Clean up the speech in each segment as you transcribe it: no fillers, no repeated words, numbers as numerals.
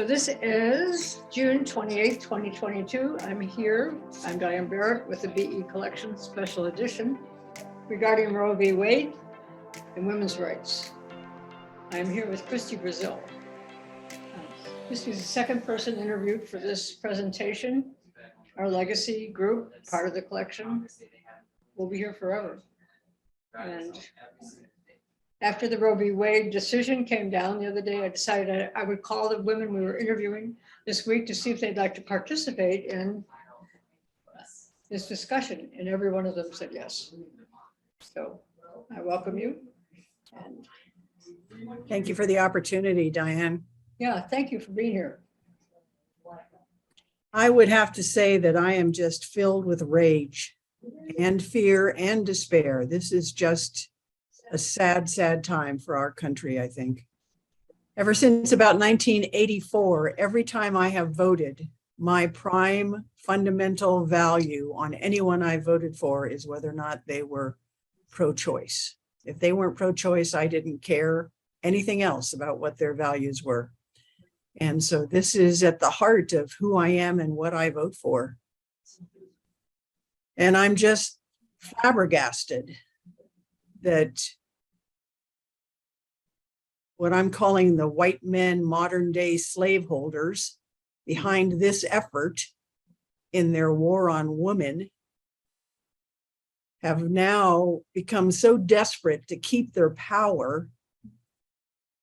So this is June 28th, 2022. I'm here. I'm Diane Barrett with the BE Collection Special Edition regarding Roe v. Wade and women's rights. I'm here with Christie Braziel. Christie's the second person interviewed for this presentation. Our legacy group, part of the collection, will be here forever. And after the Roe v. Wade decision came down the other day, I decided I would call the women we were interviewing this week to see if they'd like to participate in this discussion, and every one of them said yes. So I welcome you. And thank you for the opportunity, Diane. yeah, thank you for being here. I would have to say that I am just filled with rage and fear and despair. This is just a sad, sad time for our country, I think. Ever since about 1984, every time I have voted, my prime fundamental value on anyone I voted for is whether or not they were pro-choice. If they weren't pro-choice, I didn't care anything else about what their values were. And so this is at the heart of who I am and what I vote for. And I'm just flabbergasted that what I'm calling the white men modern day slaveholders behind this effort in their war on women have now become so desperate to keep their power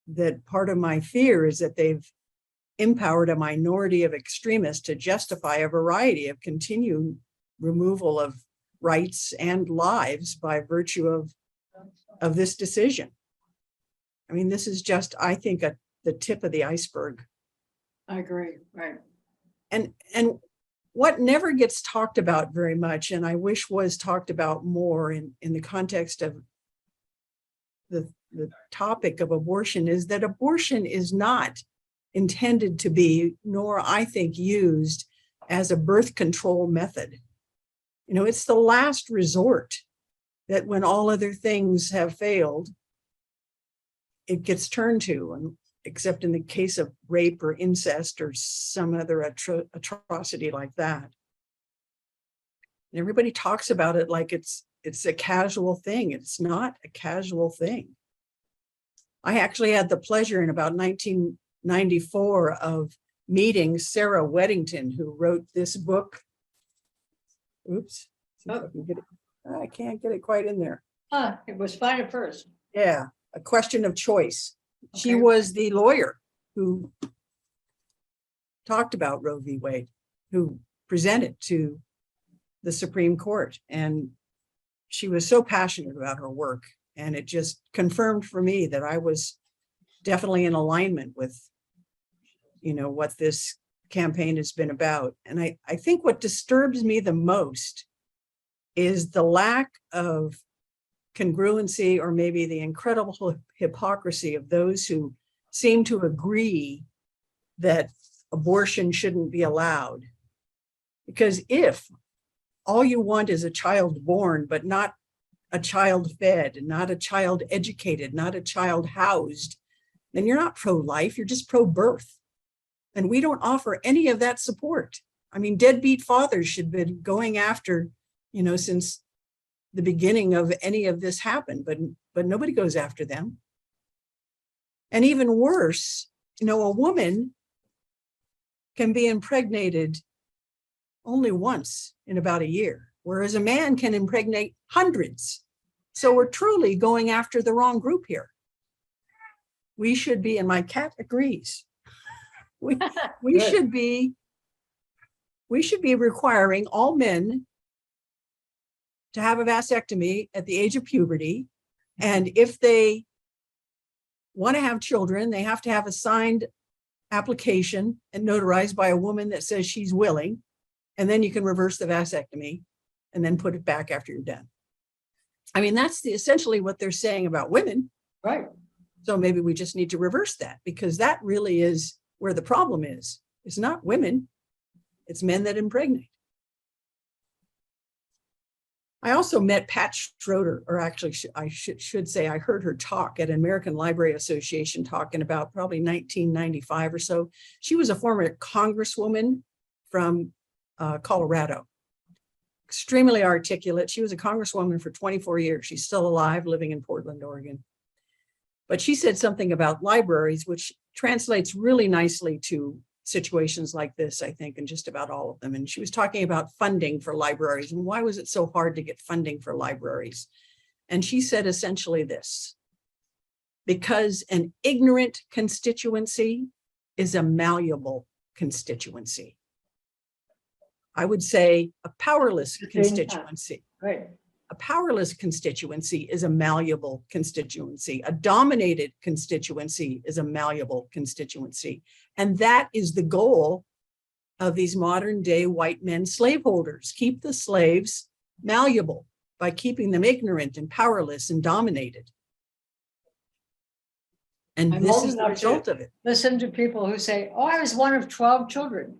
that part of my fear is that they've empowered a minority of extremists to justify a variety of continued removal of rights and lives by virtue of this decision. I mean, this is just, I think, the tip of the iceberg. I agree, right. And what never gets talked about very much, and I wish was talked about more in the context of the topic of abortion, is that abortion is not intended to be, nor I think used as a birth control method. You know, it's the last resort that when all other things have failed, it gets turned to, and except in the case of rape or incest or some other atrocity like that. And everybody talks about it like it's a casual thing. It's not a casual thing. I actually had the pleasure in about 1994 of meeting Sarah Weddington, who wrote this book. Oops, I can't get it quite in there. It was fine at first. Yeah, A Question of Choice. Okay. She was the lawyer who talked about Roe v. Wade, who presented to the Supreme Court. And she was so passionate about her work. And it just confirmed for me that I was definitely in alignment with, you know, what this campaign has been about. And I think what disturbs me the most is the lack of congruency, or maybe the incredible hypocrisy of those who seem to agree that abortion shouldn't be allowed. Because if all you want is a child born, but not a child fed, not a child educated, not a child housed, then you're not pro-life, you're just pro-birth. And we don't offer any of that support. I mean, deadbeat fathers should have been going after, you know, since the beginning of any of this happened, but nobody goes after them. And even worse, you know, a woman can be impregnated only once in about a year, whereas a man can impregnate hundreds. So we're truly going after the wrong group here. We should be, and my cat agrees, we should be requiring all men to have a vasectomy at the age of puberty. And if they want to have children, they have to have a signed application and notarized by a woman that says she's willing. And then you can reverse the vasectomy and then put it back after you're done. I mean, that's essentially what they're saying about women. Right. So maybe we just need to reverse that, because that really is where the problem is. It's not women, it's men that impregnate. I also met Pat Schroeder, or actually I should say I heard her talk at an American Library Association talk in about probably 1995 or so. She was a former congresswoman from Colorado. Extremely articulate. She was a congresswoman for 24 years. She's still alive, living in Portland, Oregon. But she said something about libraries, which translates really nicely to situations like this, I think, and just about all of them. And she was talking about funding for libraries and why was it so hard to get funding for libraries? And she said essentially this: because an ignorant constituency is a malleable constituency. I would say a powerless constituency. Right. A powerless constituency is a malleable constituency. A dominated constituency is a malleable constituency. And that is the goal of these modern day white men slaveholders. Keep the slaves malleable by keeping them ignorant and powerless and dominated. And I'm this old is the enough result to of it. listen to people who say, oh, I was one of 12 children.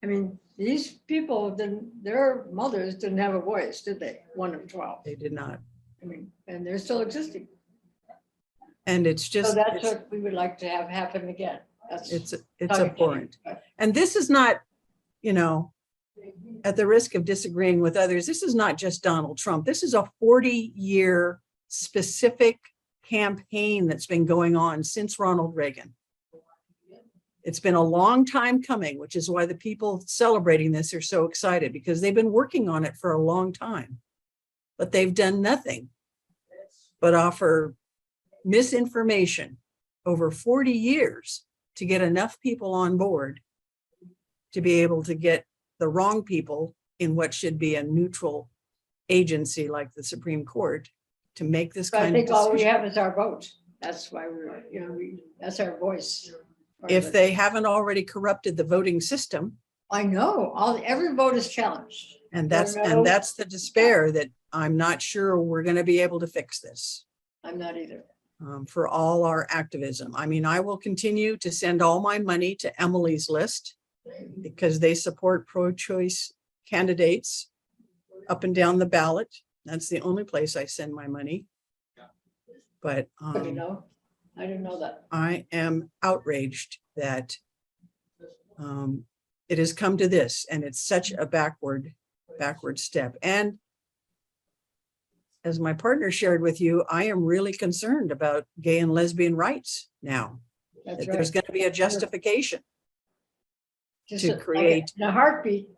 I mean, these people, their mothers didn't have a voice, did they? One of 12. They did not. I mean, and they're still existing. And it's just, So that's what we would like to have happen again. it's abhorrent. And this is not, you know, at the risk of disagreeing with others, this is not just Donald Trump. This is a 40-year specific campaign that's been going on since Ronald Reagan. It's been a long time coming, which is why the people celebrating this are so excited, because they've been working on it for a long time, but they've done nothing but offer misinformation over 40 years to get enough people on board to be able to get the wrong people in what should be a neutral agency like the Supreme Court to make this kind of decision. I think all we have is our vote. That's why we're, you know, that's our voice. If they haven't already corrupted the voting system. I know, every vote is challenged. And that's the despair that I'm not sure we're going to be able to fix this. I'm not either. For all our activism. I mean, I will continue to send all my money to Emily's List because they support pro-choice candidates up and down the ballot. That's the only place I send my money. But You know, I didn't know that. I am outraged that it has come to this, and it's such a backward step. And as my partner shared with you, I am really concerned about gay and lesbian rights now. That's There's going to be a justification Just to create. In a heartbeat,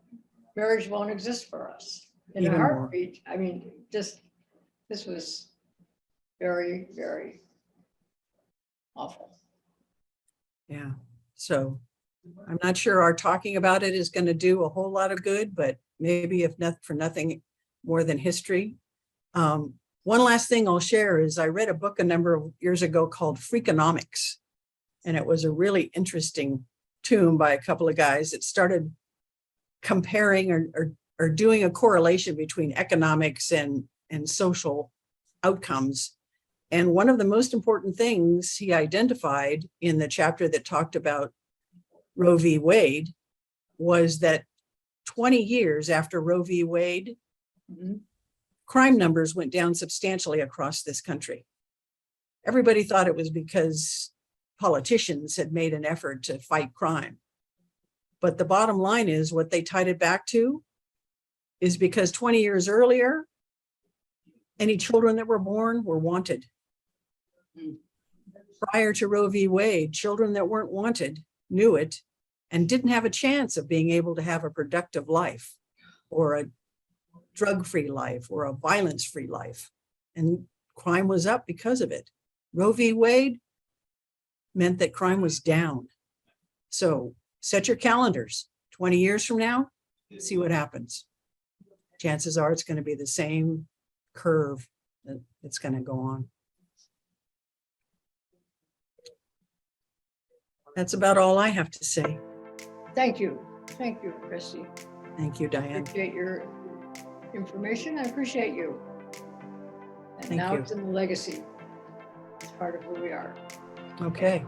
marriage won't exist for us. In Even a more. heartbeat, I mean, this was very, very awful. Yeah. So I'm not sure our talking about it is going to do a whole lot of good, but maybe if not for nothing more than history. One last thing I'll share is I read a book a number of years ago called Freakonomics, and it was a really interesting tome by a couple of guys that started comparing or doing a correlation between economics and social outcomes. And one of the most important things he identified in the chapter that talked about Roe v. Wade was that 20 years after Roe v. Wade, crime numbers went down substantially across this country. Everybody thought it was because politicians had made an effort to fight crime. But the bottom line is what they tied it back to is because 20 years earlier, any children that were born were wanted. Prior to Roe v. Wade, children that weren't wanted knew it and didn't have a chance of being able to have a productive life or a drug-free life or a violence-free life. And crime was up because of it. Roe v. Wade meant that crime was down. So set your calendars. 20 years from now, see what happens. Chances are it's going to be the same curve that it's going to go on. That's about all I have to say. Thank you. Thank you, Christie. Thank you, I Diane. appreciate your information. I appreciate you. And Thank now you. it's in the legacy. It's part of who we are. Okay.